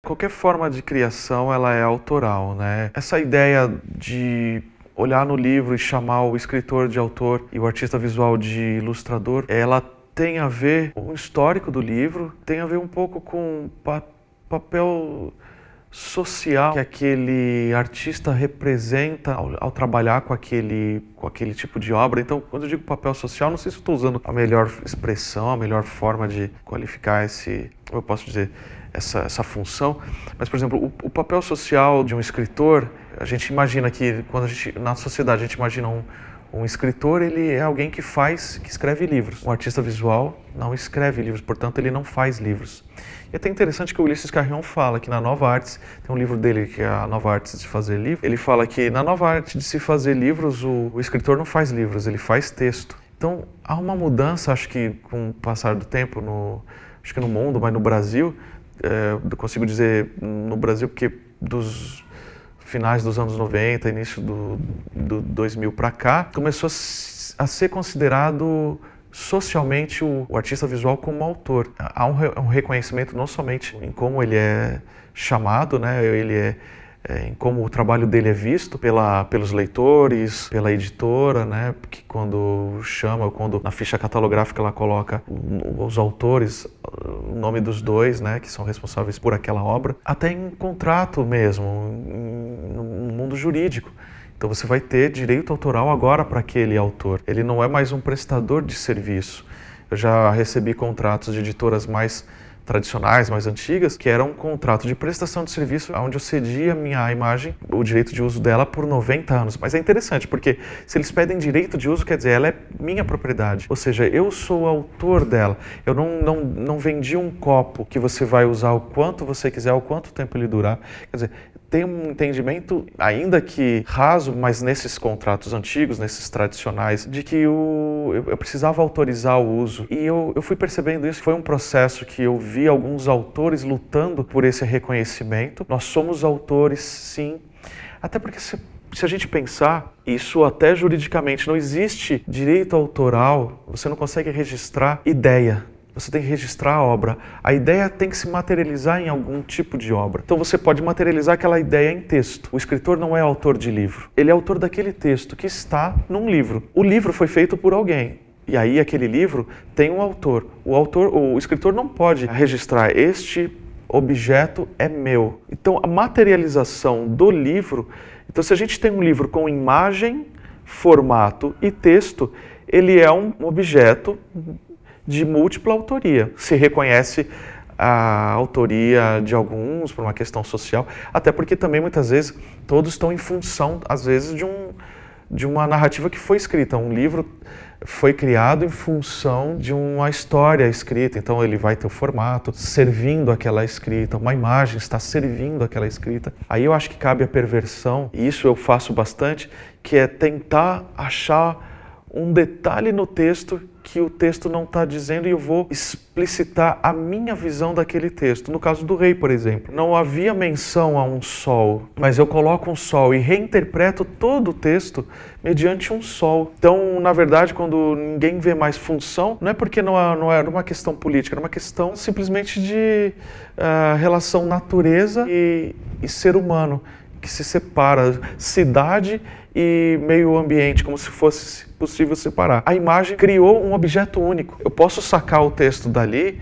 Qualquer forma de criação, ela é autoral, né? Essa ideia de olhar no livro e chamar o escritor de autor e o artista visual de ilustrador, ela tem a ver com o histórico do livro, tem a ver um pouco com o papel social que aquele artista representa ao trabalhar com aquele tipo de obra. Então, quando eu digo papel social, não sei se eu estou usando a melhor expressão, a melhor forma de qualificar como eu posso dizer, essa função, mas, por exemplo, o papel social de um escritor, a gente imagina que, na sociedade, a gente imagina um escritor, ele é alguém que escreve livros. Um artista visual não escreve livros, portanto, ele não faz livros. E é até interessante que o Ulisses Carrion fala que na Nova Artes, tem um livro dele que é a Nova Arte de Fazer Livros, ele fala que na Nova Arte de se fazer livros, o escritor não faz livros, ele faz texto. Então, há uma mudança, acho que com o passar do tempo, acho que no mundo, mas no Brasil, eu consigo dizer no Brasil porque dos finais dos anos 90, início do 2000 para cá, começou a ser considerado socialmente o artista visual como autor. Há um reconhecimento não somente em como ele é chamado, né, em como o trabalho dele é visto pelos leitores, pela editora, né, que quando na ficha catalográfica ela coloca os autores, o nome dos dois, né, que são responsáveis por aquela obra, até em contrato mesmo, no mundo jurídico. Então você vai ter direito autoral agora para aquele autor. Ele não é mais um prestador de serviço. Eu já recebi contratos de editoras mais tradicionais, mais antigas, que era um contrato de prestação de serviço onde eu cedia a minha imagem, o direito de uso dela por 90 anos. Mas é interessante, porque se eles pedem direito de uso, quer dizer, ela é minha propriedade. Ou seja, eu sou o autor dela. Eu não vendi um copo que você vai usar o quanto você quiser, o quanto tempo ele durar. Quer dizer, tem um entendimento, ainda que raso, mas nesses contratos antigos, nesses tradicionais, de que eu precisava autorizar o uso. E eu fui percebendo isso. Foi um processo que eu vi alguns autores lutando por esse reconhecimento. Nós somos autores, sim. Até porque se a gente pensar, isso até juridicamente, não existe direito autoral, você não consegue registrar ideia. Você tem que registrar a obra. A ideia tem que se materializar em algum tipo de obra. Então você pode materializar aquela ideia em texto. O escritor não é autor de livro. Ele é autor daquele texto que está num livro. O livro foi feito por alguém. E aí aquele livro tem um autor. O escritor não pode registrar este objeto é meu. Então a materialização do livro... Então se a gente tem um livro com imagem, formato e texto, ele é um objeto de múltipla autoria. Se reconhece a autoria de alguns por uma questão social, até porque também muitas vezes todos estão em função, às vezes, de uma narrativa que foi escrita. Um livro foi criado em função de uma história escrita, então ele vai ter o formato servindo aquela escrita, uma imagem está servindo aquela escrita. Aí eu acho que cabe a perversão, e isso eu faço bastante, que é tentar achar um detalhe no texto que o texto não está dizendo e eu vou explicitar a minha visão daquele texto. No caso do rei, por exemplo, não havia menção a um sol, mas eu coloco um sol e reinterpreto todo o texto mediante um sol. Então, na verdade, quando ninguém vê mais função, não é porque não era uma questão política, era uma questão simplesmente de relação natureza e ser humano, que se separa, cidade e meio ambiente, como se fosse possível separar. A imagem criou um objeto único. Eu posso sacar o texto dali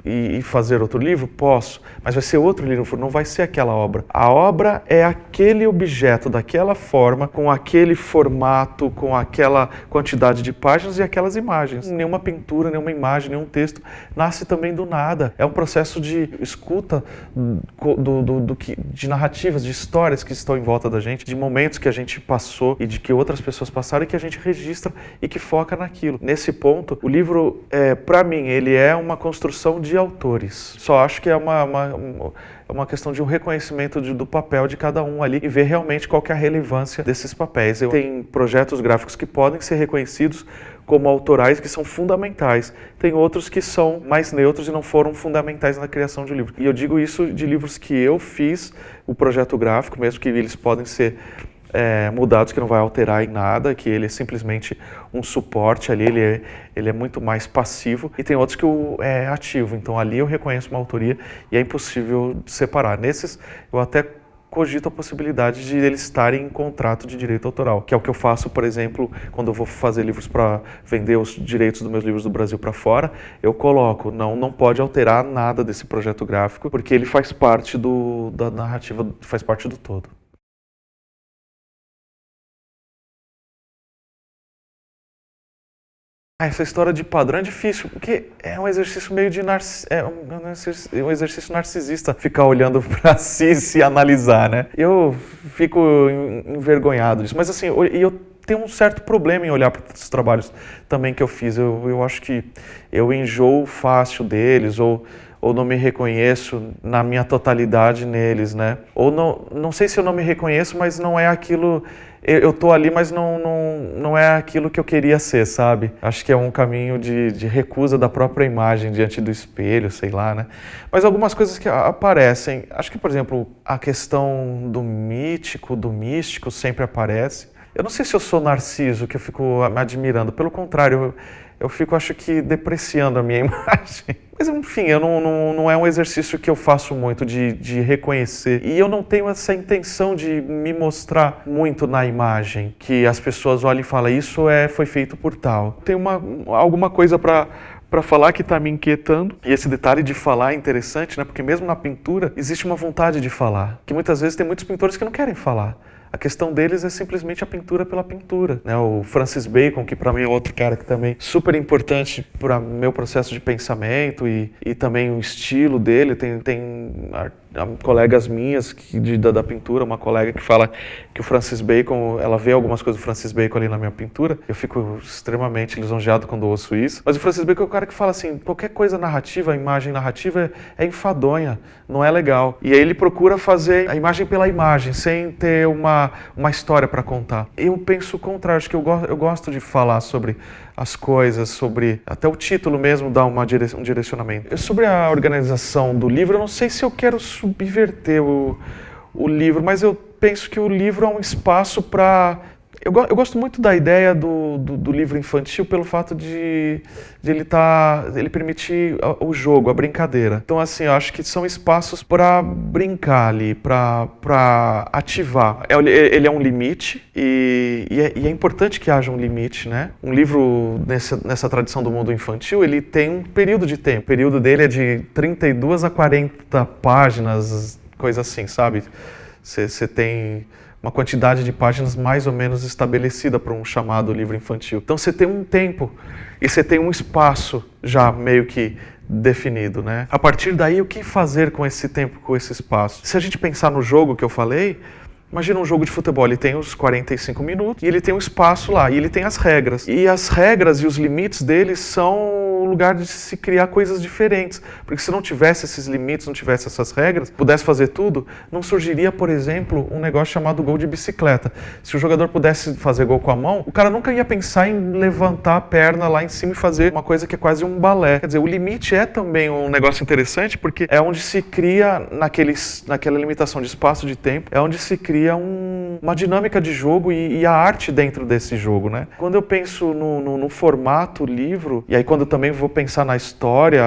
e fazer outro livro? Posso, mas vai ser outro livro, não vai ser aquela obra. A obra é aquele objeto daquela forma, com aquele formato, com aquela quantidade de páginas e aquelas imagens. Nenhuma pintura, nenhuma imagem, nenhum texto nasce também do nada. É um processo de escuta de narrativas, de histórias que estão em volta da gente, de momentos que a gente passou e de que outras pessoas passaram e que a gente registra e que foca naquilo. Nesse ponto, o livro, para mim, ele é uma construção de autores. Só acho que é uma questão de um reconhecimento do papel de cada um ali e ver realmente qual que é a relevância desses papéis. Tem projetos gráficos que podem ser reconhecidos como autorais, que são fundamentais. Tem outros que são mais neutros e não foram fundamentais na criação de um livro. E eu digo isso de livros que eu fiz, o projeto gráfico, mesmo que eles podem ser mudados, que não vai alterar em nada, que ele é simplesmente um suporte ali, ele é muito mais passivo, e tem outros que é ativo, então ali eu reconheço uma autoria e é impossível separar. Nesses eu até cogito a possibilidade de eles estarem em contrato de direito autoral, que é o que eu faço, por exemplo, quando eu vou fazer livros para vender os direitos dos meus livros do Brasil para fora, eu coloco, não pode alterar nada desse projeto gráfico, porque ele faz parte da narrativa, faz parte do todo. Essa história de padrão é difícil, porque é um exercício meio de um exercício narcisista ficar olhando para si e se analisar, né? Eu fico envergonhado disso, mas assim, eu tenho um certo problema em olhar para os trabalhos também que eu fiz. Eu acho que eu enjoo fácil deles, ou não me reconheço na minha totalidade neles, né? Ou não sei se eu não me reconheço, mas não é aquilo. Eu tô ali, mas não é aquilo que eu queria ser, sabe? Acho que é um caminho de recusa da própria imagem diante do espelho, sei lá, né? Mas algumas coisas que aparecem, acho que, por exemplo, a questão do mítico, do místico sempre aparece. Eu não sei se eu sou narciso, que eu fico me admirando. Pelo contrário, eu fico, acho que, depreciando a minha imagem. Mas, enfim, não é um exercício que eu faço muito de reconhecer. E eu não tenho essa intenção de me mostrar muito na imagem, que as pessoas olhem e falem, isso foi feito por tal. Tem alguma coisa para falar que está me inquietando. E esse detalhe de falar é interessante, né? Porque mesmo na pintura existe uma vontade de falar, que muitas vezes tem muitos pintores que não querem falar. A questão deles é simplesmente a pintura pela pintura, né? O Francis Bacon, que para mim é outro cara que também é super importante para meu processo de pensamento e também o estilo dele. Tem colegas minhas da pintura, uma colega que fala que o Francis Bacon, ela vê algumas coisas do Francis Bacon ali na minha pintura. Eu fico extremamente lisonjeado quando ouço isso. Mas o Francis Bacon é o cara que fala assim, qualquer coisa narrativa, a imagem narrativa é enfadonha, não é legal. E aí ele procura fazer a imagem pela imagem, sem ter uma história para contar. Eu penso o contrário, acho que eu gosto de falar sobre as coisas, sobre até o título mesmo dá um direcionamento. Sobre a organização do livro, eu não sei se eu quero subverter o livro, mas eu penso que o livro é um espaço para... Eu gosto muito da ideia do livro infantil pelo fato de ele permitir o jogo, a brincadeira. Então, assim, eu acho que são espaços para brincar ali, para ativar. Ele é um limite e é importante que haja um limite, né? Um livro nessa tradição do mundo infantil, ele tem um período de tempo. O período dele é de 32 a 40 páginas, coisa assim, sabe? Você tem uma quantidade de páginas mais ou menos estabelecida para um chamado livro infantil. Então você tem um tempo e você tem um espaço já meio que definido, né? A partir daí, o que fazer com esse tempo, com esse espaço? Se a gente pensar no jogo que eu falei, imagina um jogo de futebol, ele tem os 45 minutos e ele tem um espaço lá, e ele tem as regras. E as regras e os limites dele são o lugar de se criar coisas diferentes. Porque se não tivesse esses limites, não tivesse essas regras, pudesse fazer tudo, não surgiria, por exemplo, um negócio chamado gol de bicicleta. Se o jogador pudesse fazer gol com a mão, o cara nunca ia pensar em levantar a perna lá em cima e fazer uma coisa que é quase um balé. Quer dizer, o limite é também um negócio interessante, porque é onde se cria, naquela limitação de espaço, de tempo, é onde se cria uma dinâmica de jogo e a arte dentro desse jogo, né? Quando eu penso no formato livro, e aí quando eu também vou pensar na história,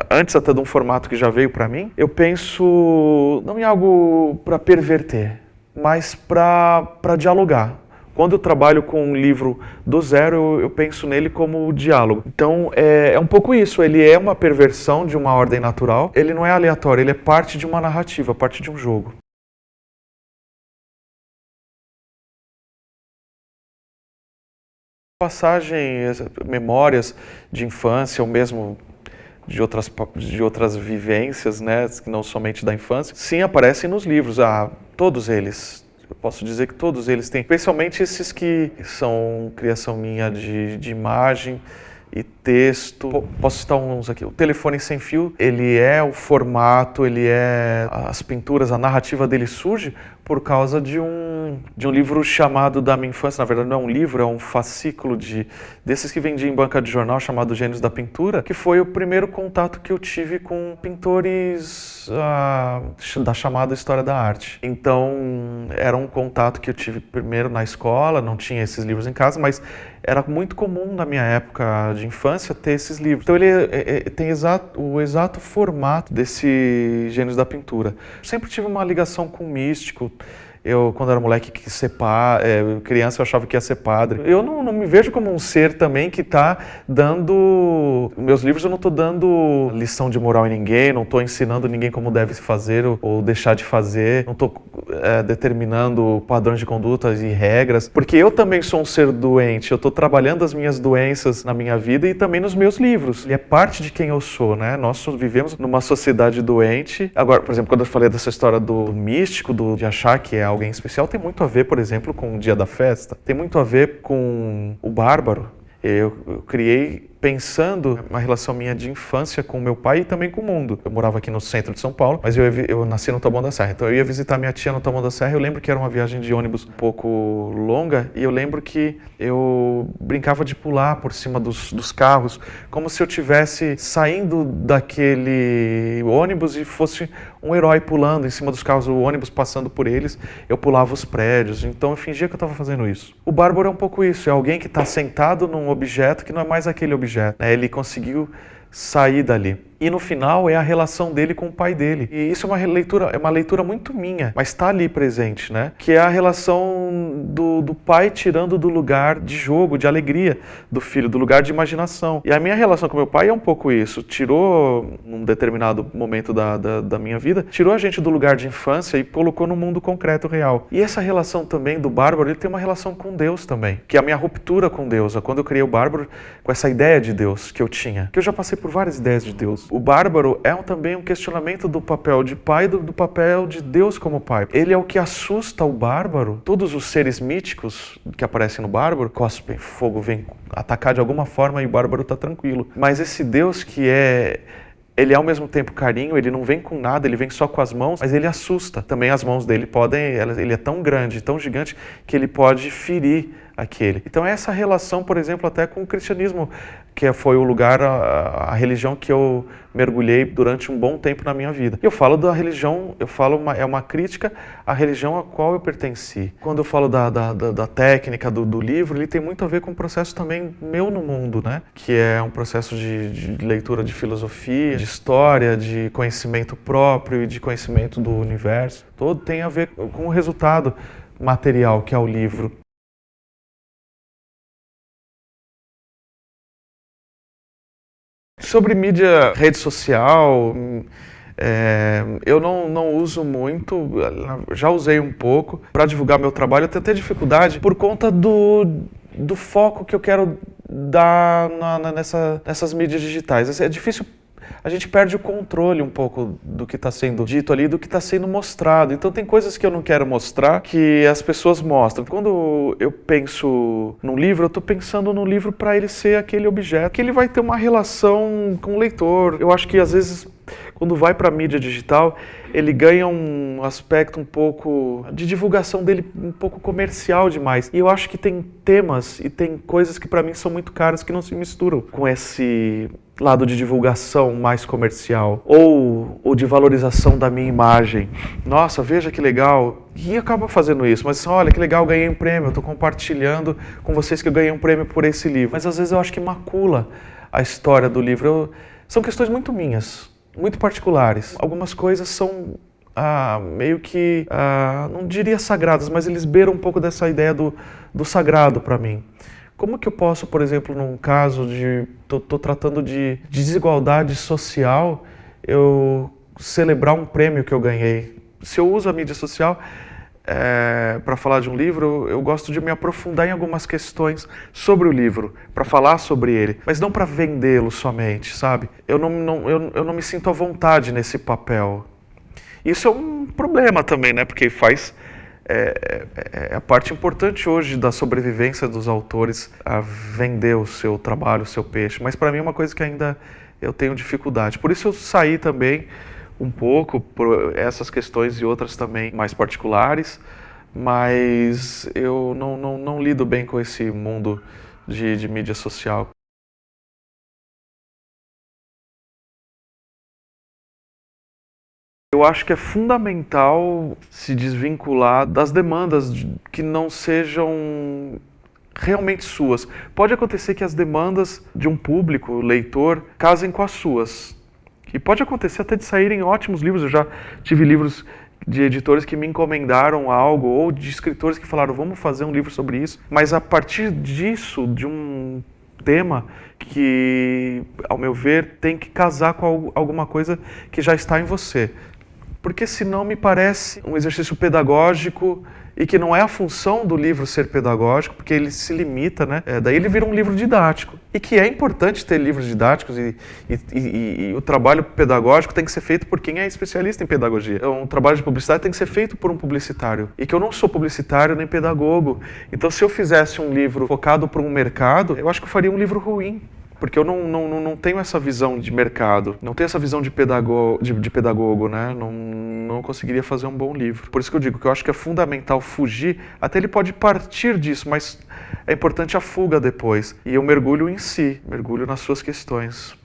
antes até de um formato que já veio para mim, eu penso não em algo para perverter, mas para dialogar. Quando eu trabalho com um livro do zero, eu penso nele como diálogo. Então, é um pouco isso. Ele é uma perversão de uma ordem natural. Ele não é aleatório, ele é parte de uma narrativa, parte de um jogo. Passagens, memórias de infância, ou mesmo de outras vivências, né, que não somente da infância, sim, aparecem nos livros. Todos eles. Eu posso dizer que todos eles têm, especialmente esses que são criação minha de imagem, e texto. Posso citar uns aqui. O Telefone Sem Fio, ele é o formato, ele é as pinturas, a narrativa dele surge por causa de um livro chamado Da Minha Infância. Na verdade não é um livro, é um fascículo desses que vendia em banca de jornal, chamado Gênios da Pintura, que foi o primeiro contato que eu tive com pintores da chamada História da Arte. Então era um contato que eu tive primeiro na escola, não tinha esses livros em casa, mas era muito comum na minha época de infância ter esses livros. Então ele tem o exato formato desse Gênios da Pintura. Sempre tive uma ligação com o místico. Eu, quando era moleque, quis ser criança, eu achava que ia ser padre. Eu não me vejo como um ser também que está dando... Meus livros eu não estou dando lição de moral em ninguém, não estou ensinando ninguém como deve fazer ou deixar de fazer, não estou determinando padrões de conduta e regras, porque eu também sou um ser doente, eu estou trabalhando as minhas doenças na minha vida e também nos meus livros. E é parte de quem eu sou, né? Nós vivemos numa sociedade doente. Agora, por exemplo, quando eu falei dessa história do místico, de achar que é alguém especial, tem muito a ver, por exemplo, com o dia da festa, tem muito a ver com o Bárbaro. Eu criei pensando uma relação minha de infância com meu pai e também com o mundo. Eu morava aqui no centro de São Paulo, mas eu nasci no Taboão da Serra. Então eu ia visitar minha tia no Taboão da Serra. Eu lembro que era uma viagem de ônibus um pouco longa e eu lembro que eu brincava de pular por cima dos carros, como se eu estivesse saindo daquele ônibus e fosse um herói pulando em cima dos carros, o ônibus passando por eles, eu pulava os prédios. Então eu fingia que eu estava fazendo isso. O Bárbaro é um pouco isso, é alguém que está sentado num objeto que não é mais aquele objeto. Ele conseguiu sair dali. E no final é a relação dele com o pai dele. E isso é uma leitura muito minha, mas está ali presente, né? Que é a relação do pai tirando do lugar de jogo, de alegria do filho, do lugar de imaginação. E a minha relação com meu pai é um pouco isso. Tirou, num determinado momento da minha vida, tirou a gente do lugar de infância e colocou no mundo concreto, real. E essa relação também do Bárbaro, ele tem uma relação com Deus também, que é a minha ruptura com Deus. Quando eu criei o Bárbaro, com essa ideia de Deus que eu tinha, que eu já passei por várias ideias de Deus. O Bárbaro é também um questionamento do papel de pai, do papel de Deus como pai. Ele é o que assusta o Bárbaro. Todos os seres míticos que aparecem no Bárbaro, cospem, fogo, vem atacar de alguma forma e o Bárbaro está tranquilo. Mas esse Deus ele é ao mesmo tempo carinho, ele não vem com nada, ele vem só com as mãos, mas ele assusta. Também as mãos dele ele é tão grande, tão gigante, que ele pode ferir aquele. Então essa relação, por exemplo, até com o cristianismo, que foi o lugar, a religião que eu mergulhei durante um bom tempo na minha vida. Eu falo da religião, é uma crítica à religião a qual eu pertenci. Quando eu falo da técnica do livro, ele tem muito a ver com um processo também meu no mundo, né? Que é um processo de leitura de filosofia, de história, de conhecimento próprio e de conhecimento do universo. Todo tem a ver com o resultado material que é o livro. Sobre mídia, rede social, eu não uso muito, já usei um pouco para divulgar meu trabalho. Eu tenho até dificuldade por conta do foco que eu quero dar nessas mídias digitais. É difícil, a gente perde o controle um pouco do que está sendo dito ali, do que está sendo mostrado. Então tem coisas que eu não quero mostrar que as pessoas mostram. Quando eu penso num livro, eu estou pensando no livro para ele ser aquele objeto, que ele vai ter uma relação com o leitor. Eu acho que às vezes, quando vai para a mídia digital, ele ganha um aspecto um pouco de divulgação dele, um pouco comercial demais. E eu acho que tem temas e tem coisas que para mim são muito caras que não se misturam com esse lado de divulgação mais comercial ou de valorização da minha imagem. Nossa, veja que legal. E acaba fazendo isso, mas olha que legal, ganhei um prêmio, eu estou compartilhando com vocês que eu ganhei um prêmio por esse livro. Mas às vezes eu acho que macula a história do livro. São questões muito minhas, muito particulares. Algumas coisas são meio que, não diria sagradas, mas eles beiram um pouco dessa ideia do sagrado para mim. Como que eu posso, por exemplo, num caso tô tratando de desigualdade social, eu celebrar um prêmio que eu ganhei? Se eu uso a mídia social para falar de um livro, eu gosto de me aprofundar em algumas questões sobre o livro, para falar sobre ele, mas não para vendê-lo somente, sabe? Eu não me sinto à vontade nesse papel. Isso é um problema também, né? Porque faz é a parte importante hoje da sobrevivência dos autores a vender o seu trabalho, o seu peixe. Mas para mim é uma coisa que ainda eu tenho dificuldade. Por isso eu saí também um pouco por essas questões e outras também mais particulares, mas eu não lido bem com esse mundo de mídia social. Eu acho que é fundamental se desvincular das demandas que não sejam realmente suas. Pode acontecer que as demandas de um público, leitor, casem com as suas. E pode acontecer até de saírem ótimos livros. Eu já tive livros de editores que me encomendaram algo, ou de escritores que falaram, vamos fazer um livro sobre isso. Mas a partir disso, de um tema que, ao meu ver, tem que casar com alguma coisa que já está em você. Porque senão me parece um exercício pedagógico e que não é a função do livro ser pedagógico, porque ele se limita, né? Daí ele vira um livro didático. E que é importante ter livros didáticos e o trabalho pedagógico tem que ser feito por quem é especialista em pedagogia. Um trabalho de publicidade tem que ser feito por um publicitário. E que eu não sou publicitário nem pedagogo. Então se eu fizesse um livro focado para um mercado, eu acho que eu faria um livro ruim. Porque eu não tenho essa visão de mercado, não tenho essa visão de pedagogo, né? Não conseguiria fazer um bom livro. Por isso que eu digo que eu acho que é fundamental fugir, até ele pode partir disso, mas é importante a fuga depois. E eu mergulho em si, mergulho nas suas questões.